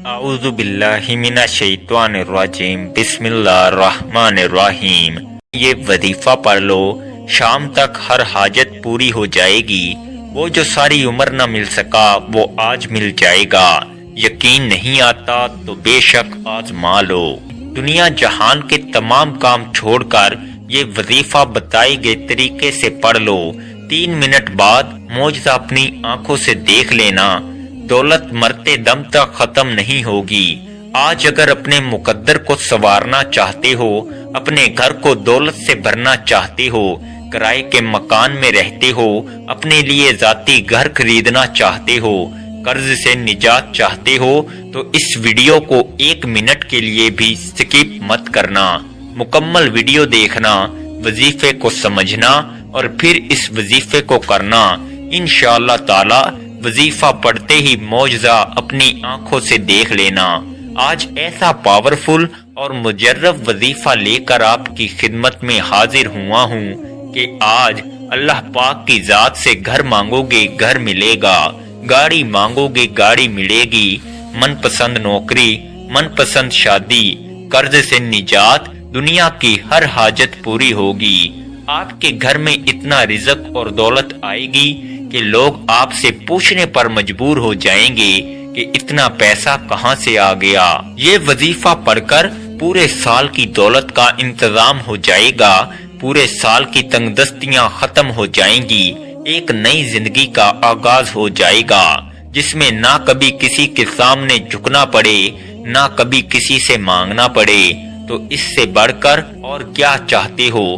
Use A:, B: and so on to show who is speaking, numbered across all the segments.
A: اعوذ باللہ من الشیطان الرجیم بسم اللہ الرحمن الرحیم۔ یہ وظیفہ پڑھ لو، شام تک ہر حاجت پوری ہو جائے گی۔ وہ جو ساری عمر نہ مل سکا وہ آج مل جائے گا۔ یقین نہیں آتا تو بے شک آزما لو۔ دنیا جہان کے تمام کام چھوڑ کر یہ وظیفہ بتائے گئے طریقے سے پڑھ لو۔ 3 منٹ بعد معجزہ اپنی آنکھوں سے دیکھ لینا۔ دولت مرتے دم تک ختم نہیں ہوگی۔ آج اگر اپنے مقدر کو سنوارنا چاہتے ہو، اپنے گھر کو دولت سے بھرنا چاہتے ہو، کرائے کے مکان میں رہتے ہو، اپنے لیے ذاتی گھر خریدنا چاہتے ہو، قرض سے نجات چاہتے ہو تو اس ویڈیو کو 1 منٹ کے لیے بھی سکپ مت کرنا۔ مکمل ویڈیو دیکھنا، وظیفے کو سمجھنا اور پھر اس وظیفے کو کرنا۔ انشاءاللہ تعالی وظیفہ پڑھتے ہی معجزہ اپنی آنکھوں سے دیکھ لینا۔ آج ایسا پاورفل اور مجرب وظیفہ لے کر آپ کی خدمت میں حاضر ہوا ہوں کہ آج اللہ پاک کی ذات سے گھر مانگو گے گھر ملے گا، گاڑی مانگو گے گاڑی ملے گی، من پسند نوکری، من پسند شادی، قرض سے نجات، دنیا کی ہر حاجت پوری ہوگی۔ آپ کے گھر میں اتنا رزق اور دولت آئے گی کہ لوگ آپ سے پوچھنے پر مجبور ہو جائیں گے کہ اتنا پیسہ کہاں سے آ گیا۔ یہ وظیفہ پڑھ کر پورے سال کی دولت کا انتظام ہو جائے گا، پورے سال کی تنگ دستیاں ختم ہو جائیں گی، ایک نئی زندگی کا آغاز ہو جائے گا جس میں نہ کبھی کسی کے سامنے جھکنا پڑے، نہ کبھی کسی سے مانگنا پڑے۔ تو اس سے بڑھ کر اور کیا چاہتے ہو؟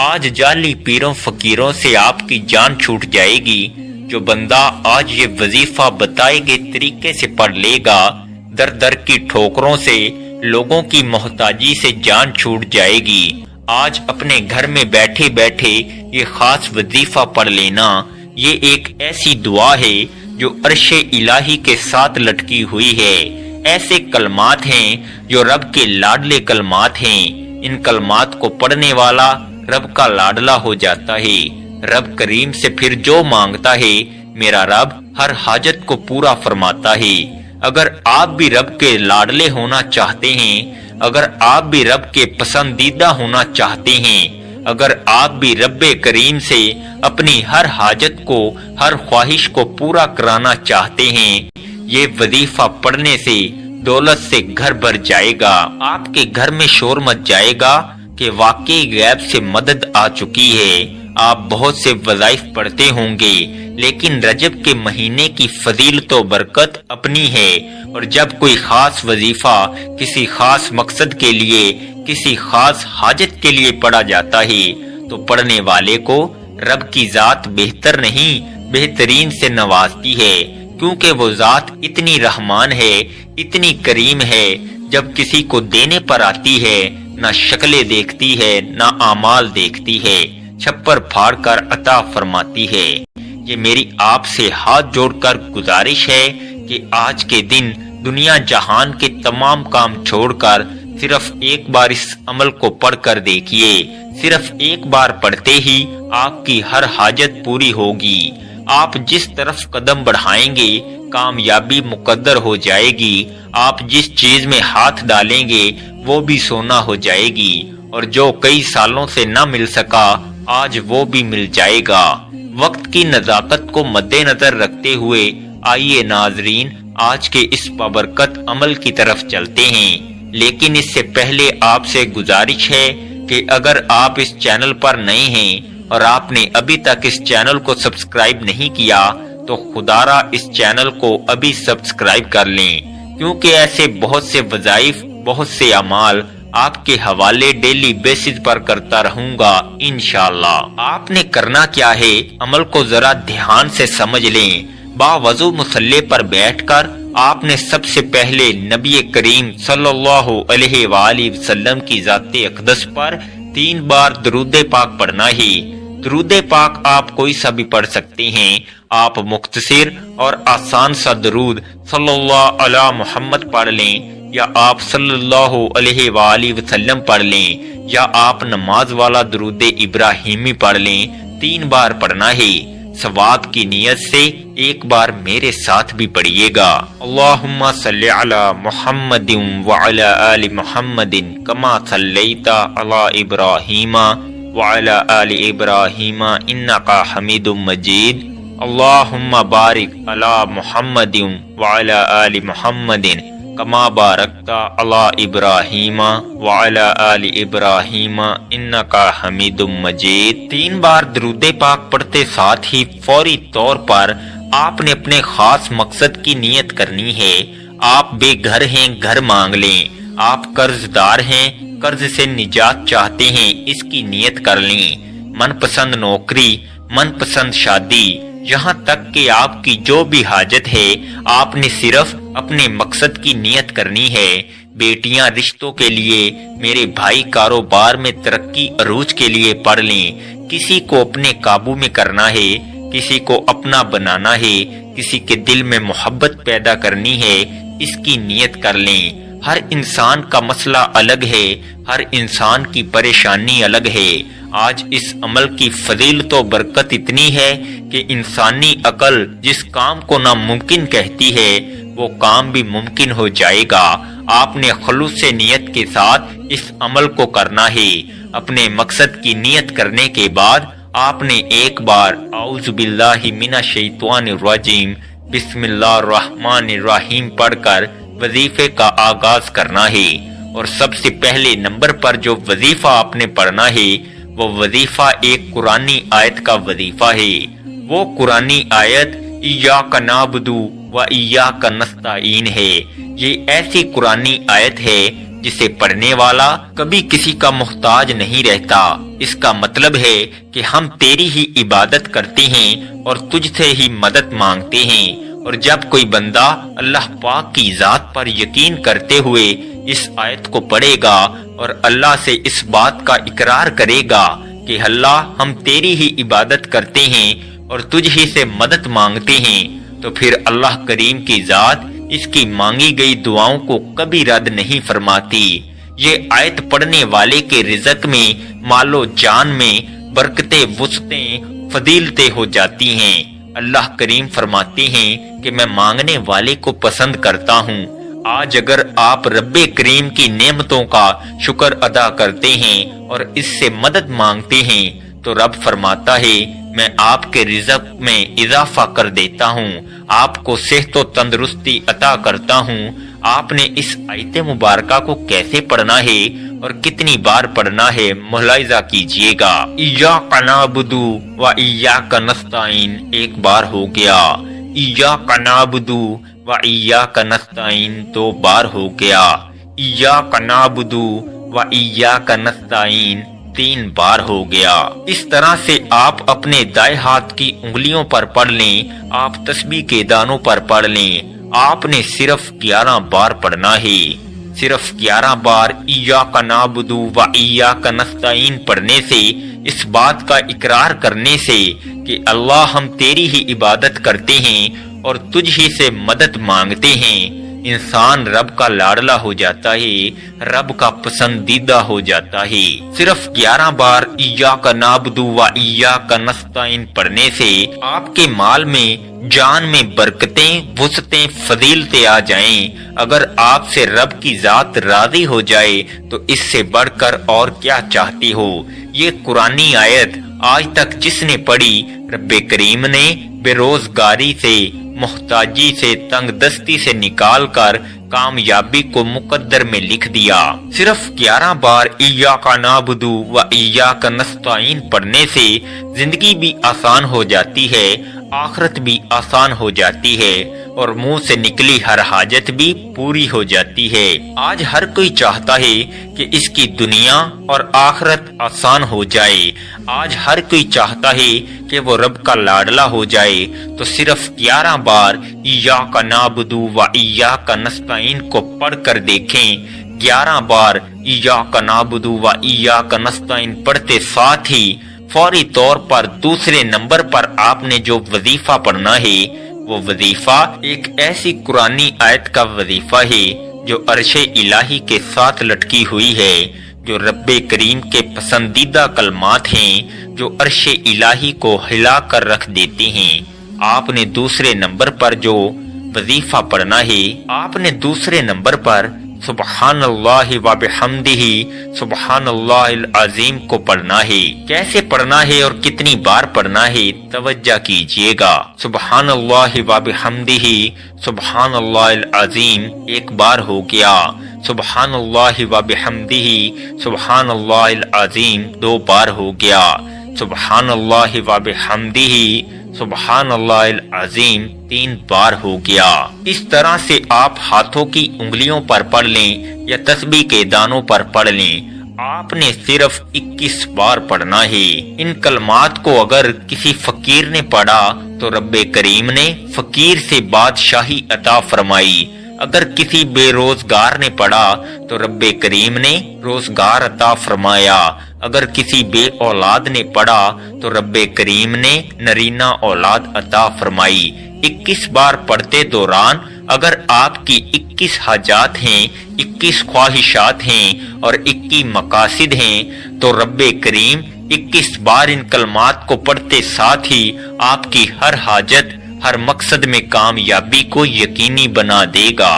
A: آج جعلی پیروں فقیروں سے آپ کی جان چھوٹ جائے گی۔ جو بندہ آج یہ وظیفہ بتائے گئے طریقے سے پڑھ لے گا، در در کی ٹھوکروں سے، لوگوں کی محتاجی سے جان چھوٹ جائے گی۔ آج اپنے گھر میں بیٹھے بیٹھے یہ خاص وظیفہ پڑھ لینا۔ یہ ایک ایسی دعا ہے جو عرش الہی کے ساتھ لٹکی ہوئی ہے۔ ایسے کلمات ہیں جو رب کے لاڈلے کلمات ہیں۔ ان کلمات کو پڑھنے والا رب کا لاڈلا ہو جاتا ہے۔ رب کریم سے پھر جو مانگتا ہے میرا رب ہر حاجت کو پورا فرماتا ہے۔ اگر آپ بھی رب کے لاڈلے ہونا چاہتے ہیں، اگر آپ بھی رب کے پسندیدہ ہونا چاہتے ہیں، اگر آپ بھی رب کریم سے اپنی ہر حاجت کو، ہر خواہش کو پورا کرانا چاہتے ہیں، یہ وظیفہ پڑھنے سے دولت سے گھر بھر جائے گا۔ آپ کے گھر میں شور مچ جائے گا کہ واقعی غیب سے مدد آ چکی ہے۔ آپ بہت سے وظائف پڑھتے ہوں گے لیکن رجب کے مہینے کی فضیلت و برکت اپنی ہے، اور جب کوئی خاص وظیفہ کسی خاص مقصد کے لیے، کسی خاص حاجت کے لیے پڑھا جاتا ہے تو پڑھنے والے کو رب کی ذات بہتر نہیں بہترین سے نوازتی ہے، کیونکہ وہ ذات اتنی رحمان ہے، اتنی کریم ہے، جب کسی کو دینے پر آتی ہے نہ شکلیں دیکھتی ہے نہ اعمال دیکھتی ہے، چھپر پھاڑ کر عطا فرماتی ہے۔ یہ میری آپ سے ہاتھ جوڑ کر گزارش ہے کہ آج کے دن دنیا جہان کے تمام کام چھوڑ کر صرف ایک بار اس عمل کو پڑھ کر دیکھیے۔ صرف ایک بار پڑھتے ہی آپ کی ہر حاجت پوری ہوگی۔ آپ جس طرف قدم بڑھائیں گے کامیابی مقدر ہو جائے گی۔ آپ جس چیز میں ہاتھ ڈالیں گے وہ بھی سونا ہو جائے گی، اور جو کئی سالوں سے نہ مل سکا آج وہ بھی مل جائے گا۔ وقت کی نزاکت کو مد نظر رکھتے ہوئے آئیے ناظرین آج کے اس بابرکت عمل کی طرف چلتے ہیں، لیکن اس سے پہلے آپ سے گزارش ہے کہ اگر آپ اس چینل پر نئے ہیں اور آپ نے ابھی تک اس چینل کو سبسکرائب نہیں کیا تو خدارا اس چینل کو ابھی سبسکرائب کر لیں، کیونکہ ایسے بہت سے وظائف، بہت سے اعمال آپ کے حوالے ڈیلی بیسز پر کرتا رہوں گا انشاءاللہ۔ آپ نے کرنا کیا ہے، عمل کو ذرا دھیان سے سمجھ لیں۔ باوضو مصلی پر بیٹھ کر آپ نے سب سے پہلے نبی کریم صلی اللہ علیہ وآلہ وسلم کی ذات اقدس پر 3 بار درود پاک پڑھنا ہے۔ درود پاک آپ کوئی سا بھی پڑھ سکتے ہیں۔ آپ مختصر اور آسان سا درود صلی اللہ علی محمد پڑھ لیں، یا آپ صلی اللہ علیہ وآلہ وسلم پڑھ لیں، یا آپ نماز والا درود ابراہیمی پڑھ لیں۔ 3 بار پڑھنا ہے۔ ثواب کی نیت سے ایک بار میرے ساتھ بھی پڑھیے گا۔ اللہم صلی علی محمد وعلی آل محمد کما صلیت علی ابراہیم وعلی آل ابراہیم انک حمید مجید۔ اللہم بارک علی محمد وعلی آل محمد کما بارکت علی ابراہیم وعلی آل ابراہیم انک حمید مجید۔ 3 بار درود پاک پڑھتے ساتھ ہی فوری طور پر آپ نے اپنے خاص مقصد کی نیت کرنی ہے۔ آپ بے گھر ہیں، گھر مانگ لیں۔ آپ قرض دار ہیں، قرض سے نجات چاہتے ہیں، اس کی نیت کر لیں۔ من پسند نوکری، من پسند شادی، یہاں تک کہ آپ کی جو بھی حاجت ہے آپ نے صرف اپنے مقصد کی نیت کرنی ہے۔ بیٹیاں رشتوں کے لیے، میرے بھائی کاروبار میں ترقی عروج کے لیے پڑھ لیں۔ کسی کو اپنے قابو میں کرنا ہے، کسی کو اپنا بنانا ہے، کسی کے دل میں محبت پیدا کرنی ہے، اس کی نیت کر لیں۔ ہر انسان کا مسئلہ الگ ہے، ہر انسان کی پریشانی الگ ہے۔ آج اس عمل کی فضیلت و برکت اتنی ہے کہ انسانی عقل جس کام کو ناممکن کہتی ہے وہ کام بھی ممکن ہو جائے گا۔ آپ نے خلوص نیت کے ساتھ اس عمل کو کرنا ہے۔ اپنے مقصد کی نیت کرنے کے بعد آپ نے ایک بار اعوذ باللہ من الشیطان الرجیم بسم اللہ الرحمن الرحیم پڑھ کر وظیفے کا آغاز کرنا ہے۔ اور سب سے پہلے نمبر پر جو وظیفہ آپ نے پڑھنا ہے وہ وظیفہ ایک قرآنی آیت کا وظیفہ ہے۔ وہ قرآنی آیت ایاک نعبد و ایاک نستعین ہے۔ یہ ایسی قرآنی آیت ہے جسے پڑھنے والا کبھی کسی کا محتاج نہیں رہتا۔ اس کا مطلب ہے کہ ہم تیری ہی عبادت کرتے ہیں اور تجھ سے ہی مدد مانگتے ہیں۔ اور جب کوئی بندہ اللہ پاک کی ذات پر یقین کرتے ہوئے اس آیت کو پڑھے گا اور اللہ سے اس بات کا اقرار کرے گا کہ اللہ ہم تیری ہی عبادت کرتے ہیں اور تجھ ہی سے مدد مانگتے ہیں، تو پھر اللہ کریم کی ذات اس کی مانگی گئی دعاؤں کو کبھی رد نہیں فرماتی۔ یہ آیت پڑھنے والے کے رزق میں، مال و جان میں برکتیں، وسعتیں، فضیلتیں ہو جاتی ہیں۔ اللہ کریم فرماتے ہیں کہ میں مانگنے والے کو پسند کرتا ہوں۔ آج اگر آپ رب کریم کی نعمتوں کا شکر ادا کرتے ہیں اور اس سے مدد مانگتے ہیں تو رب فرماتا ہے میں آپ کے رزق میں اضافہ کر دیتا ہوں، آپ کو صحت و تندرستی عطا کرتا ہوں۔ آپ نے اس آیت مبارکہ کو کیسے پڑھنا ہے اور کتنی بار پڑھنا ہے ملاحظہ کیجئے گا۔ ایاک نعبد و ایاک نستعین ایک بار ہو گیا، ایاک نعبد و ایاک نستعین 2 بار ہو گیا، ایاک نعبد و ایاک نستعین 3 بار ہو گیا۔ اس طرح سے آپ اپنے دائیں ہاتھ کی انگلیوں پر پڑھ لیں، آپ تسبیح کے دانوں پر پڑھ لیں۔ آپ نے صرف 11 بار پڑھنا ہے۔ صرف 11 بار ایاک نعبد و ایاک نستعین پڑھنے سے، اس بات کا اقرار کرنے سے کہ اللہ ہم تیری ہی عبادت کرتے ہیں اور تجھ ہی سے مدد مانگتے ہیں، انسان رب کا لاڈلا ہو جاتا ہے، رب کا پسندیدہ ہو جاتا ہے۔ صرف 11 بار ایاک نعبد و ایاک نستعین پڑھنے سے آپ کے مال میں، جان میں برکتیں، وسعتیں، فضیلتیں آ جائیں۔ اگر آپ سے رب کی ذات راضی ہو جائے تو اس سے بڑھ کر اور کیا چاہتے ہو۔ یہ قرآنی آیت آج تک جس نے پڑھی، رب کریم نے بے روزگاری سے، محتاجی سے، تنگ دستی سے نکال کر کامیابی کو مقدر میں لکھ دیا۔ صرف 11 بار ایاک نعبد و ایاک نستعین پڑھنے سے زندگی بھی آسان ہو جاتی ہے، آخرت بھی آسان ہو جاتی ہے اور منہ سے نکلی ہر حاجت بھی پوری ہو جاتی ہے۔ آج ہر کوئی چاہتا ہے کہ اس کی دنیا اور آخرت آسان ہو جائے۔ آج ہر کوئی چاہتا ہے کہ وہ رب کا لاڈلا ہو جائے۔ تو صرف 11 بار ایاک نعبد و ایاک نستعین کو پڑھ کر دیکھیں۔ 11 بار ایاک نعبد و ایاک نستعین پڑھتے ساتھ ہی فوری طور پر دوسرے نمبر پر آپ نے جو وظیفہ پڑھنا ہے وہ وظیفہ ایک ایسی قرآنی آیت کا وظیفہ ہے جو عرش الہی کے ساتھ لٹکی ہوئی ہے، جو رب کریم کے پسندیدہ کلمات ہیں جو عرش الہی کو ہلا کر رکھ دیتے ہیں۔ آپ نے دوسرے نمبر پر جو وظیفہ پڑھنا ہے، آپ نے دوسرے نمبر پر سبحان اللہ و بحمدہ سبحان اللہ العظیم کو پڑھنا ہے۔ کیسے پڑھنا ہے اور کتنی بار پڑھنا ہے توجہ کیجئے گا۔ سبحان اللہ و بحمدہ سبحان اللہ العظیم ایک بار ہو گیا، سبحان اللہ و بحمدہ سبحان اللہ العظیم دو بار ہو گیا، سبحان اللہ و بحمدہ سبحان اللہ العظیم تین بار ہو گیا۔ اس طرح سے آپ ہاتھوں کی انگلیوں پر پڑھ لیں یا تسبیح کے دانوں پر پڑھ لیں۔ آپ نے صرف 21 بار پڑھنا ہے۔ ان کلمات کو اگر کسی فقیر نے پڑھا تو رب کریم نے فقیر سے بادشاہی عطا فرمائی، اگر کسی بے روزگار نے پڑھا تو رب کریم نے روزگار عطا فرمایا، اگر کسی بے اولاد نے پڑھا تو رب کریم نے نرینہ اولاد عطا فرمائی۔ 21 بار پڑھتے دوران اگر آپ کی 21 حاجات ہیں، 21 خواہشات ہیں اور 21 مقاصد ہیں تو رب کریم 21 بار ان کلمات کو پڑھتے ساتھ ہی آپ کی ہر حاجت، ہر مقصد میں کامیابی کو یقینی بنا دے گا۔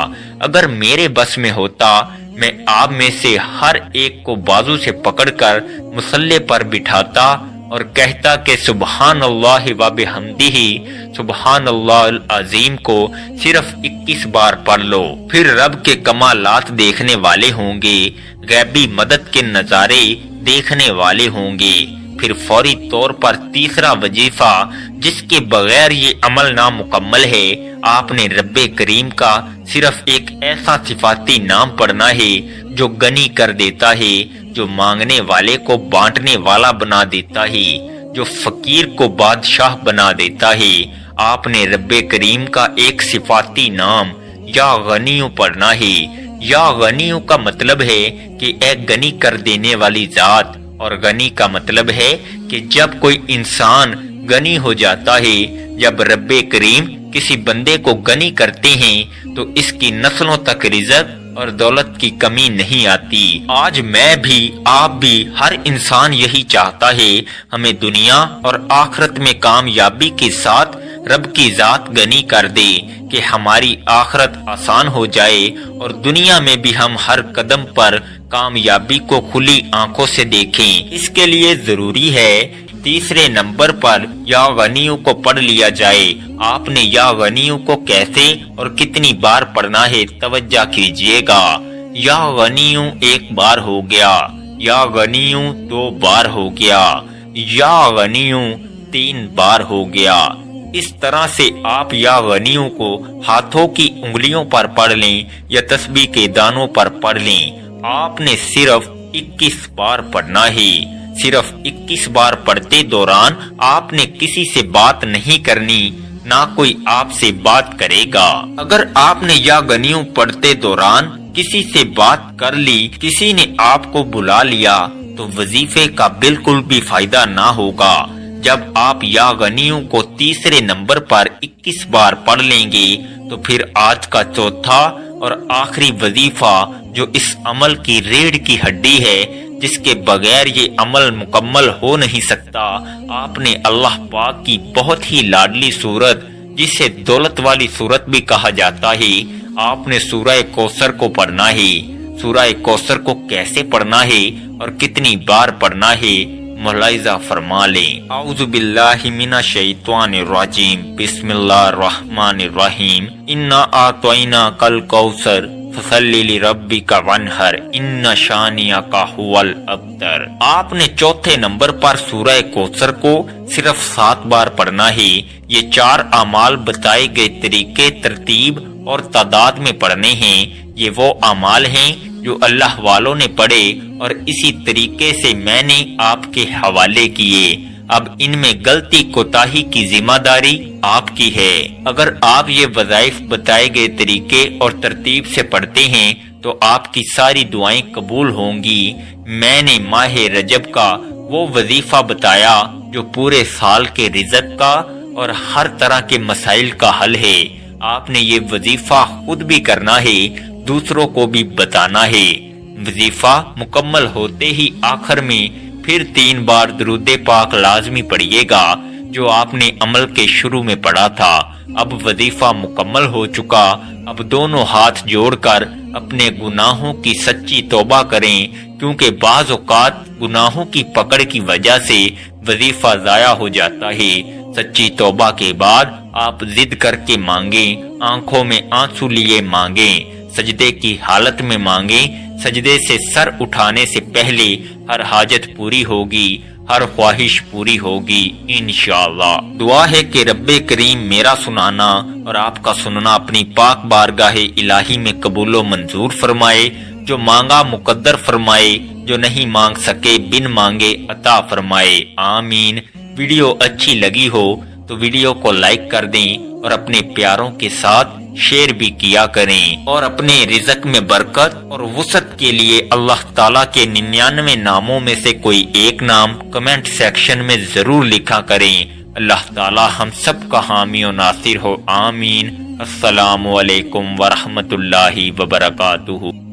A: اگر میرے بس میں ہوتا میں آپ میں سے ہر ایک کو بازو سے پکڑ کر مصلے پر بٹھاتا اور کہتا کہ سبحان اللہ و بحمدہ سبحان اللہ العظیم کو صرف 21 بار پڑھ لو، پھر رب کے کمالات دیکھنے والے ہوں گے، غیبی مدد کے نظارے دیکھنے والے ہوں گے۔ پھر فوری طور پر تیسرا وظیفہ جس کے بغیر یہ عمل نامکمل ہے، آپ نے رب کریم کا صرف ایک ایسا صفاتی نام پڑھنا ہے جو غنی کر دیتا ہے، جو مانگنے والے کو بانٹنے والا بنا دیتا ہے، جو فقیر کو بادشاہ بنا دیتا ہے۔ آپ نے رب کریم کا ایک صفاتی نام یا غنیوں پڑھنا ہے۔ یا غنیوں کا مطلب ہے کہ اے غنی کر دینے والی ذات، اور غنی کا مطلب ہے کہ جب کوئی انسان غنی ہو جاتا ہے، جب رب کریم کسی بندے کو غنی کرتے ہیں تو اس کی نسلوں تک رزق اور دولت کی کمی نہیں آتی۔ آج میں بھی، آپ بھی، ہر انسان یہی چاہتا ہے ہمیں دنیا اور آخرت میں کامیابی کے ساتھ رب کی ذات غنی کر دے کہ ہماری آخرت آسان ہو جائے اور دنیا میں بھی ہم ہر قدم پر کامیابی کو کھلی آنکھوں سے دیکھیں۔ اس کے لیے ضروری ہے تیسرے نمبر پر یا غنیوں کو پڑھ لیا جائے۔ آپ نے یا غنیوں کو کیسے اور کتنی بار پڑھنا ہے توجہ کیجئے گا۔ یا غنیوں ایک بار ہو گیا، یا غنیوں دو بار ہو گیا، یا غنیوں تین بار ہو گیا۔ اس طرح سے آپ یا غنیوں کو ہاتھوں کی انگلیوں پر پڑھ لیں یا تسبیح کے دانوں پر پڑھ لیں۔ آپ نے صرف 21 بار پڑھنا ہے۔ صرف 21 بار پڑھتے دوران آپ نے کسی سے بات نہیں کرنی، نہ کوئی آپ سے بات کرے گا۔ اگر آپ نے یا غنیوں پڑھتے دوران کسی سے بات کر لی، کسی نے آپ کو بلا لیا تو وظیفے کا بالکل بھی فائدہ نہ ہوگا۔ جب آپ یا غنیوں کو تیسرے نمبر پر 21 بار پڑھ لیں گے تو پھر آج کا چوتھا اور آخری وظیفہ جو اس عمل کی ریڑھ کی ہڈی ہے، جس کے بغیر یہ عمل مکمل ہو نہیں سکتا، آپ نے اللہ پاک کی بہت ہی لاڈلی سورت جسے دولت والی سورت بھی کہا جاتا ہے، آپ نے سورہ کوثر کو پڑھنا ہے۔ سورہ کوثر کو کیسے پڑھنا ہے اور کتنی بار پڑھنا ہے ملاحظہ فرما لیں۔ اعوذ باللہ من الشیطان الرجیم، بسم اللہ الرحمن الرحیم۔ انا اعطیناک الکوثر فصلی لربک وانحر ان شانئک ھو الابتر۔ آپ نے چوتھے نمبر پر سورہ کوثر کو صرف 7 بار پڑھنا ہے۔ یہ 4 اعمال بتائے گئے طریقے، ترتیب اور تعداد میں پڑھنے ہیں۔ یہ وہ اعمال ہیں جو اللہ والوں نے پڑھے اور اسی طریقے سے میں نے آپ کے حوالے کیے۔ اب ان میں غلطی کوتاہی کی ذمہ داری آپ کی ہے۔ اگر آپ یہ وظائف بتائے گئے طریقے اور ترتیب سے پڑھتے ہیں تو آپ کی ساری دعائیں قبول ہوں گی۔ میں نے ماہ رجب کا وہ وظیفہ بتایا جو پورے سال کے رزق کا اور ہر طرح کے مسائل کا حل ہے۔ آپ نے یہ وظیفہ خود بھی کرنا ہے، دوسروں کو بھی بتانا ہے۔ وظیفہ مکمل ہوتے ہی آخر میں پھر 3 بار درود پاک لازمی پڑھیے گا جو آپ نے عمل کے شروع میں پڑھا تھا۔ اب وظیفہ مکمل ہو چکا، اب دونوں ہاتھ جوڑ کر اپنے گناہوں کی سچی توبہ کریں، کیونکہ بعض اوقات گناہوں کی پکڑ کی وجہ سے وظیفہ ضائع ہو جاتا ہے۔ سچی توبہ کے بعد آپ ضد کر کے مانگیں، آنکھوں میں آنسو لیے مانگیں، سجدے کی حالت میں مانگیں۔ سجدے سے سر اٹھانے سے پہلے ہر حاجت پوری ہوگی، ہر خواہش پوری ہوگی انشاءاللہ۔ دعا ہے کہ رب کریم میرا سنانا اور آپ کا سننا اپنی پاک بارگاہ الہی میں قبول و منظور فرمائے، جو مانگا مقدر فرمائے، جو نہیں مانگ سکے بن مانگے عطا فرمائے، آمین۔ ویڈیو اچھی لگی ہو تو ویڈیو کو لائک کر دیں اور اپنے پیاروں کے ساتھ شیئر بھی کیا کریں، اور اپنے رزق میں برکت اور وسعت کے لیے اللہ تعالیٰ کے 99 ناموں میں سے کوئی ایک نام کمنٹ سیکشن میں ضرور لکھا کریں۔ اللہ تعالیٰ ہم سب کا حامی و ناصر ہو، آمین۔ السلام علیکم ورحمۃ اللہ وبرکاتہ۔